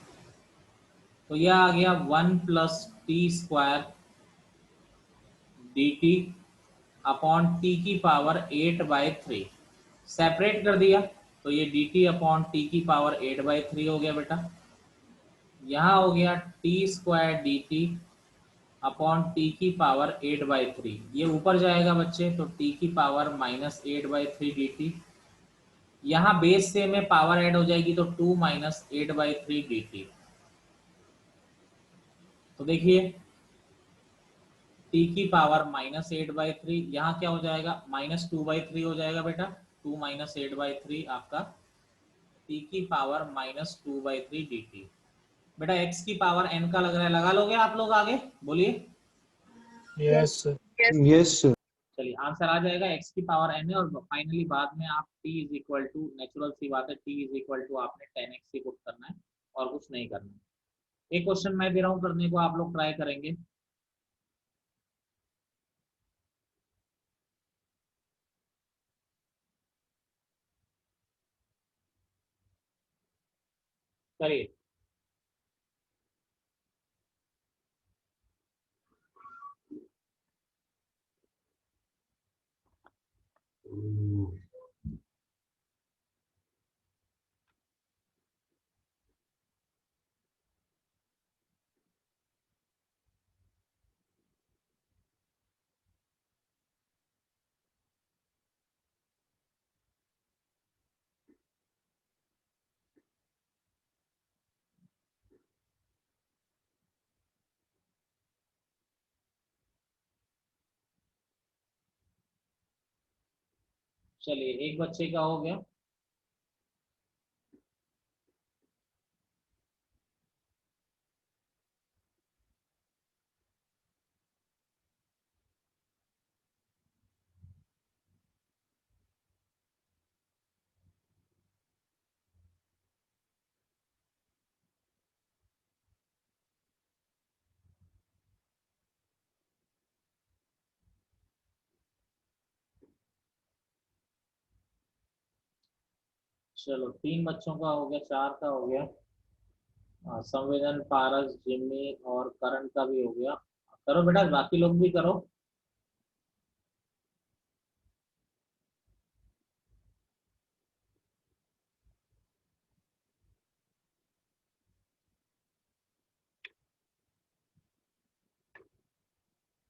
तो यह आ गया 1 plus t square dt upon t की पावर 8/3, सेपरेट कर दिया तो ये dt अपॉन t की पावर 8/3 हो गया बेटा। यहाँ हो गया T square dt upon t की पावर 8/3, ये ऊपर जाएगा बच्चे तो t की पावर -8/3 dt, यहाँ बेस से में पावर ऐड हो जाएगी तो 2 - 8/3 dt। तो देखिए t की पावर -8/3, यहाँ क्या हो जाएगा -2/3 हो जाएगा बेटा, 2 - 8/3 आपका t की पावर -2/3 dt। बेटा x की पावर n का लग रहा है, लगा लोगे आप लोग? आगे बोलिए। Yes, sir. Yes, sir. चलिए आंसर आ जाएगा, x की पावर n है, और फाइनली बाद में आप t is equal to, natural सी बात है, t इज इक्वल टू आपने 10x ही पुट करना है और कुछ नहीं करना है। एक क्वेश्चन मैं दे रहा हूँ करने को, आप लोग ट्राई करेंगे। करिए। चलिए एक बच्चे का हो गया। चलो 3 बच्चों का हो गया, 4 का हो गया। संवेदन, पारस, जिम्मी और करण का भी हो गया। करो बेटा, बाकी लोग भी करो।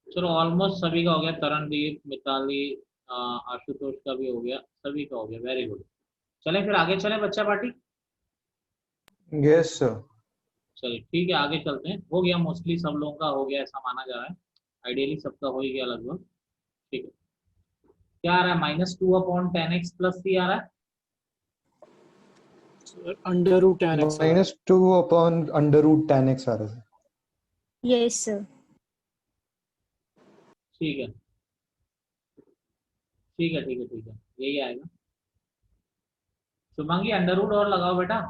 चलो ऑलमोस्ट सभी का हो गया, तरणदीप, मिताली, आशुतोष का भी हो गया, सभी का हो गया, वेरी गुड। चले फिर आगे चले बच्चा पार्टी। Yes, sir. चलिए ठीक है, आगे चलते हैं। हो गया, मोस्टली सब लोगों का हो गया ऐसा माना जा रहा है, आइडियली सबका हो ही गया लगभग। ठीक है, क्या आ रहा है? -2/10x + c आ रहा है। Sir, under root 10x. -2/√10x आ रहा है। Yes, sir. ठीक है ठीक है ठीक है ठीक है, यही आएगा। शुभांगी अंडर रूट और लगाओ बेटा।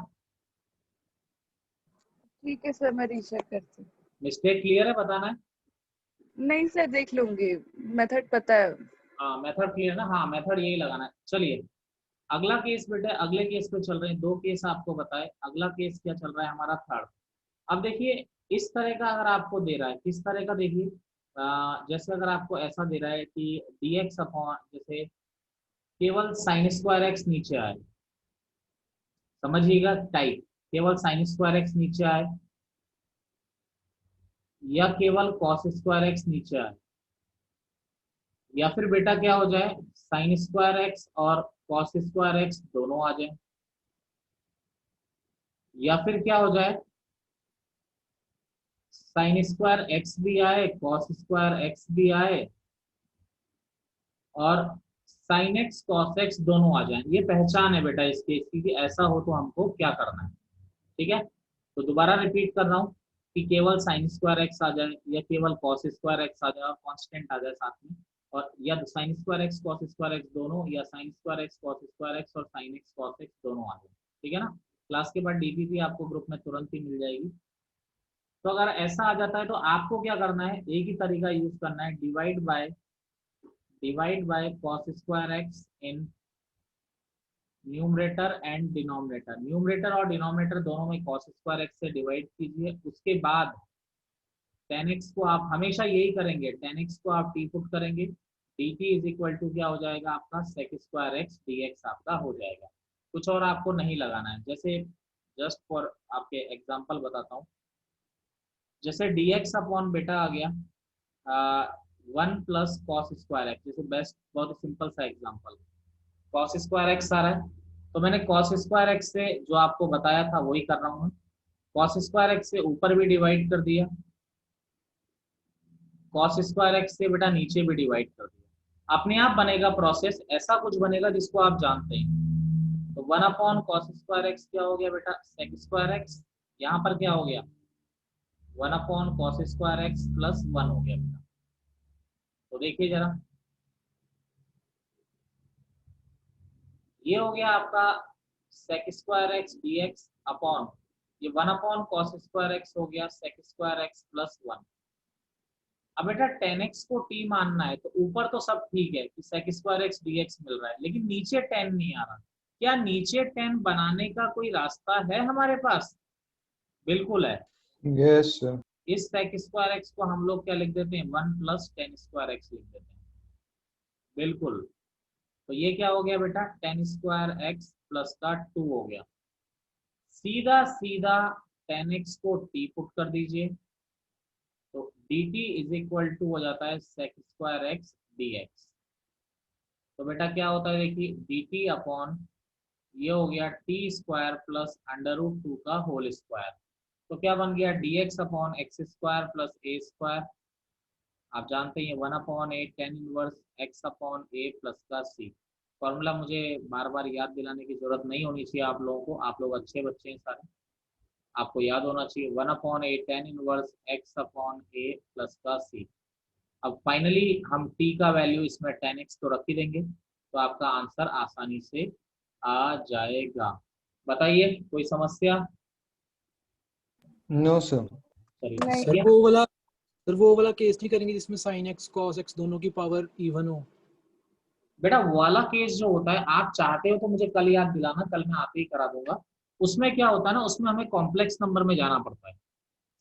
ठीक है सर, मैं रीचेक करती हूँ। मिस्टेक क्लियर है, बताना है। नहीं सर, देख लूंगी, मेथड पता है। हाँ मेथड क्लियर ना, हाँ मेथड यही लगाना है। चलिए अगला केस बेटे, अगले केस पे चल रहे हैं। 2 केस आपको बताए, अगला केस क्या चल रहा है हमारा? थर्ड। अब देखिए इस तरह का अगर आपको दे रहा है, किस तरह का देखिए, जैसे अगर आपको ऐसा दे रहा है कि dx अपॉन, जैसे केवल sin² x नीचे आए, समझिएगा टाइप, केवल sin² x नीचे आए या केवल cos² x नीचे आए, या फिर बेटा क्या हो जाए, sin² x और cos² x दोनों आ जाए, या फिर क्या हो जाए, sin² x भी आए, cos² x भी आए और sin x cos x दोनों आ जाए। ये पहचान है बेटा इस केस की कि ऐसा हो तो हमको क्या करना है। ठीक है, तो दोबारा रिपीट कर रहा हूँ कि केवल sin² x आ जाए या केवल cos² x आ जाए और कांस्टेंट आ जाए साथ में, और या sin² x cos² x दोनों, या sin² x cos² x और sin x cos x दोनों आ जाए। ठीक है ना, क्लास के बाद डीपीपी आपको ग्रुप में तुरंत ही मिल जाएगी। तो अगर ऐसा आ जाता है तो आपको क्या करना है, एक ही तरीका यूज करना है, divide by cos² x in numerator and denominator. Numerator और डिनोमिनेटर दोनों में cos² x से डिवाइड कीजिए, उसके बाद 10x को आप हमेशा यही करेंगे, 10x को आप t पुट करेंगे, dt इज इक्वल टू क्या हो जाएगा आपका, sec² x dx आपका हो जाएगा। कुछ और आपको नहीं लगाना है। जैसे जस्ट फॉर आपके एग्जांपल बताता हूँ, जैसे dx अपॉन बेटा आ गया 1 + cos²x, जैसे बेस्ट, बहुत ही सिंपल सा एग्जांपल, cos² x आ रहा है, तो मैंने cos² x से जो आपको बताया था वही कर रहा हूँ। cos² x से ऊपर भी डिवाइड कर दिया, cos² x से बेटा नीचे भी डिवाइड कर दिया। अपने आप बनेगा प्रोसेस, ऐसा कुछ बनेगा जिसको आप जानते हैं। तो 1/cos² x क्या हो गया बेटा, sec² x, यहाँ पर क्या हो गया 1/cos² x प्लस 1 हो गया बेटा। तो देखिए जरा, ये हो गया आपका sec² x dx अपॉन ये 1/cos² x हो गया sec² x प्लस 1। अब बेटा tan x को t मानना है तो ऊपर तो सब ठीक है कि sec² x dx मिल रहा है, लेकिन नीचे tan नहीं आ रहा। क्या नीचे tan बनाने का कोई रास्ता है हमारे पास? बिल्कुल है। Yes, sir. इस sec² x को हम लोग क्या लिख देते हैं 1 + tan² x लिख देते हैं। बिल्कुल। तो ये क्या हो गया बेटा tan² x प्लस का 2 हो गया। सीधा सीधा tan x को t पुट कर दीजिए तो dt = हो जाता है sec² x dx। तो बेटा क्या होता है देखिए dt अपॉन ये हो गया t² प्लस √2 का होल स्क्वायर। तो क्या बन गया dx upon x² plus a²। आप जानते हैं 1/a tan inverse x upon a plus का c। फॉर्मूला मुझे बार बार याद दिलाने की जरूरत नहीं होनी चाहिए आप लोगों को, आप लोग अच्छे बच्चे हैं सारे, आपको याद होना चाहिए 1/a tan inverse x upon a plus का c। अब फाइनली हम t का वैल्यू इसमें tan x तो रख ही देंगे तो आपका आंसर आसानी से आ जाएगा। बताइए कोई समस्या? No, sir. चलिए नहीं। सर ठीक है। वो वाला केस नहीं करेंगे जिसमें sin x cos x दोनों की पावर इवन हो? बेटा वो वाला केस जो होता है आप चाहते हो तो मुझे कल याद दिलाना, कल मैं आते ही करा दूंगा। उसमें क्या होता है ना, उसमें हमें कॉम्प्लेक्स नंबर में जाना पड़ता है,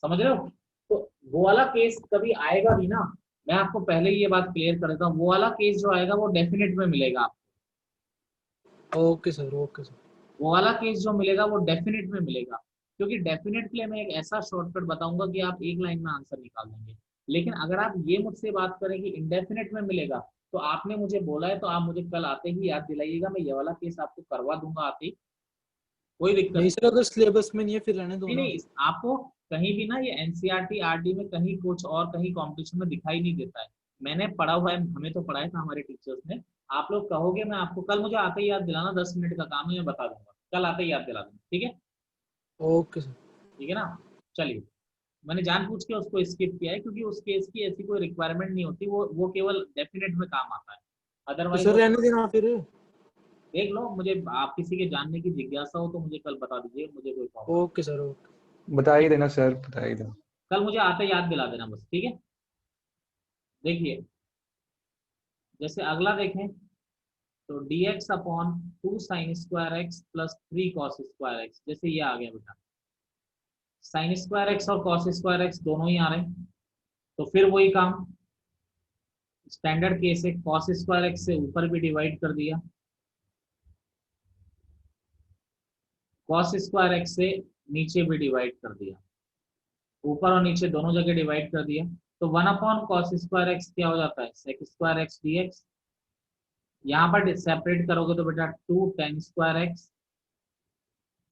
समझ रहे हो? तो वो वाला केस कभी आएगा भी ना, मैं आपको पहले ये बात क्लियर कर देता हूँ, वो वाला केस जो आएगा वो डेफिनेट में मिलेगा आपको। Okay sir, okay sir. वो वाला केस जो मिलेगा वो डेफिनेट में मिलेगा, क्योंकि डेफिनेट के लिए मैं एक ऐसा शॉर्टकट बताऊंगा कि आप एक लाइन में आंसर निकाल देंगे। लेकिन अगर आप ये मुझसे बात करें कि इंडेफिनेट में मिलेगा, तो आपने मुझे बोला है तो आप मुझे कल आते ही याद दिलाइएगा, मैं ये वाला केस आपको करवा दूंगा आते ही, कोई दिक्कत नहीं सर, अगर सिलेबस में नहीं है फिर रहने दो नहीं। ना। नहीं आपको कहीं भी ना ये एनसीईआरटी आरडी में कहीं कुछ और कहीं कंपटीशन में दिखाई नहीं देता है। मैंने पढ़ा हुआ है, हमें तो पढ़ाया था हमारे टीचर्स ने। आप लोग कहोगे मैं आपको कल, मुझे आते ही याद दिलाना, 10 मिनट का काम है, मैं बता दूंगा, कल आते ही याद दिला दूंगा, ठीक है? Okay sir. ठीक है ना? चलिए, मैंने जानबूझ के उसको स्किप किया है क्योंकि उस केस की ऐसी कोई रिक्वायरमेंट नहीं होती, वो केवल डेफिनेट में काम आता है, तो अदरवाइज सर रहने देना फिर। देख लो। मुझे आप किसी के जानने की जिज्ञासा हो तो मुझे कल बता दीजिए, मुझे कोई प्रॉब्लम। Okay sir, okay. बता ही देना सर, बता ही देना। कल मुझे आते याद दिला देना बस, ठीक है? देखिए जैसे अगला देखें तो dx upon 2 sin² x plus 3 cos² x, जैसे ये आ गया बेटा sin² x और cos² x दोनों ही आ रहे हैं, तो फिर वही काम स्टैंडर्ड केस है, cos² x से ऊपर भी डिवाइड कर दिया, cos² x से नीचे भी डिवाइड कर दिया, ऊपर और नीचे दोनों जगह डिवाइड कर दिया, तो 1/cos² x क्या हो जाता है sec² x dx। यहाँ पर सेपरेट करोगे तो बेटा 2 tan² x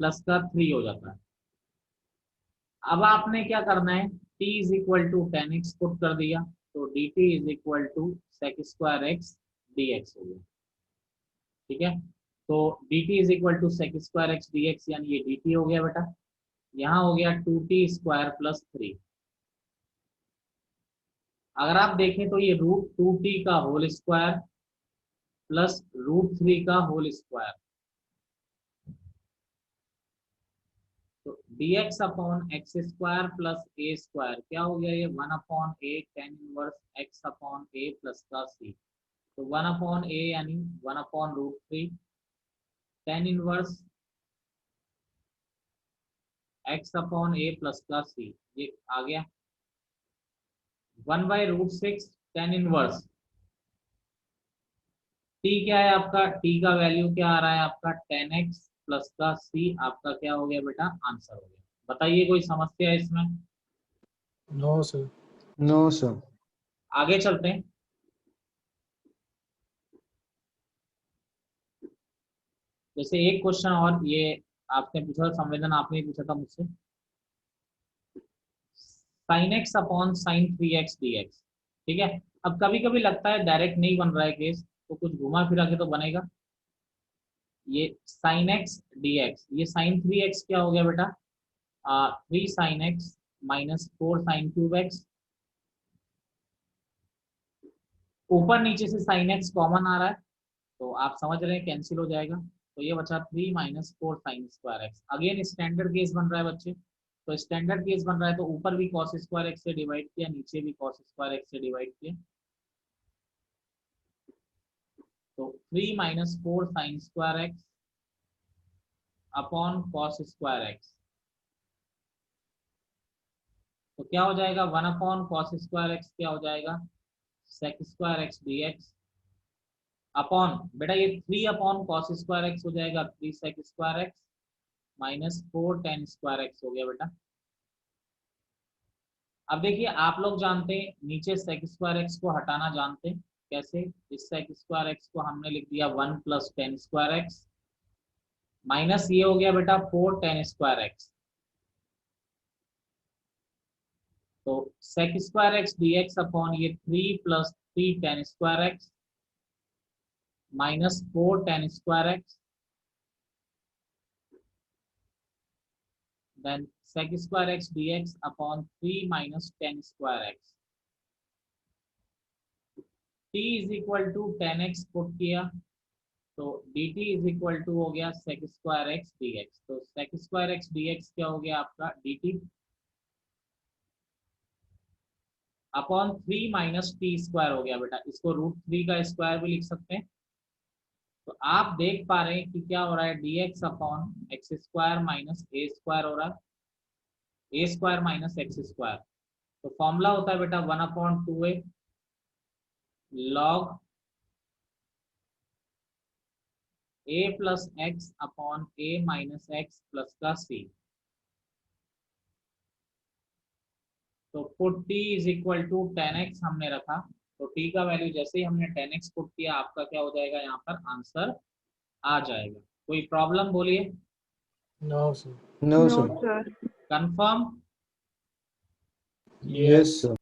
प्लस का 3 हो जाता है। अब आपने क्या करना है, t = tan x पुट कर दिया तो dt = sec² x dx हो गया, ठीक है? तो dt = sec² x dx, यानी ये dt हो गया बेटा, यहाँ हो गया 2t² प्लस 3। अगर आप देखें तो ये √2t का होल स्क्वायर प्लस √3 का होल स्क्वायर, तो dx upon x² plus a² क्या हो गया, ये 1/a tan inverse x upon a plus का c। तो 1/a यानी 1/√3 tan inverse x upon a plus का c, ये आ गया 1/√6 tan इनवर्स t क्या है आपका, t का वैल्यू क्या आ रहा है आपका tan x प्लस का c, आपका क्या हो गया बेटा आंसर हो गया। बताइए कोई समस्या है इसमें? No sir. No, sir. आगे चलते हैं। जैसे एक क्वेश्चन और ये आपने पूछा था, संवेदन आपने ही पूछा था मुझसे, sin x upon sin 3x dx, ठीक है? अब कभी कभी लगता है डायरेक्ट नहीं बन रहा है केस, तो कुछ घुमा फिरा के तो बनेगा। ये sin x dx, ये sin 3x क्या हो गया बेटा 3 sin x minus 4 sin cube x, ऊपर नीचे से sin x कॉमन आ रहा है तो आप समझ रहे हैं कैंसिल हो जाएगा, तो ये बचा 3 minus 4 sign square x. Again standard case बन रहा है बच्चे, तो स्टैंडर्ड केस बन रहा है तो ऊपर भी cos स्क्वायर एक्स से डिवाइड किया, नीचे भी cos स्क्वायर एक्स से डिवाइड किया, तो 3 minus 4 sign square x upon cos square x, तो क्या हो जाएगा 1 अपॉन cos स्क्वायर एक्स क्या हो जाएगा sec square x dx upon बेटा ये 3 अपॉन cos स्क्वायर एक्स हो जाएगा 3 sec square x minus 4 tan square x हो गया बेटा। अब देखिए आप लोग जानते हैं नीचे sec स्क्वायर एक्स को हटाना जानते हैं कैसे, इस sec स्क्वायर एक्स को हमने लिख दिया 1 plus tan square x minus ये हो गया बेटा 4 tan स्क्वायर एक्स, तो sec square x dx upon ये 3 plus 3 tan square x minus 4 tan square x, then sec square x dx upon 3 minus tan square x, t is equal to tan x put किया तो dt is equal to हो गया sec square x dx, तो sec square x dx क्या हो गया आपका dt upon 3 minus t square हो गया बेटा, इसको √3 का स्क्वायर भी लिख सकते हैं। तो आप देख पा रहे हैं कि क्या हो रहा है dx upon x square minus a square हो रहा है, a square minus x square, तो फॉर्मूला होता है बेटा 1 अपॉन 2a log a plus x upon a minus x plus का c, तो put t is equal to tan x हमने रखा, तो t का वैल्यू जैसे ही हमने tan x पुट किया आपका क्या हो जाएगा यहाँ पर आंसर आ जाएगा। कोई प्रॉब्लम बोलिए, No, sir. No, no sir. Sir. Confirm? Yes, sir.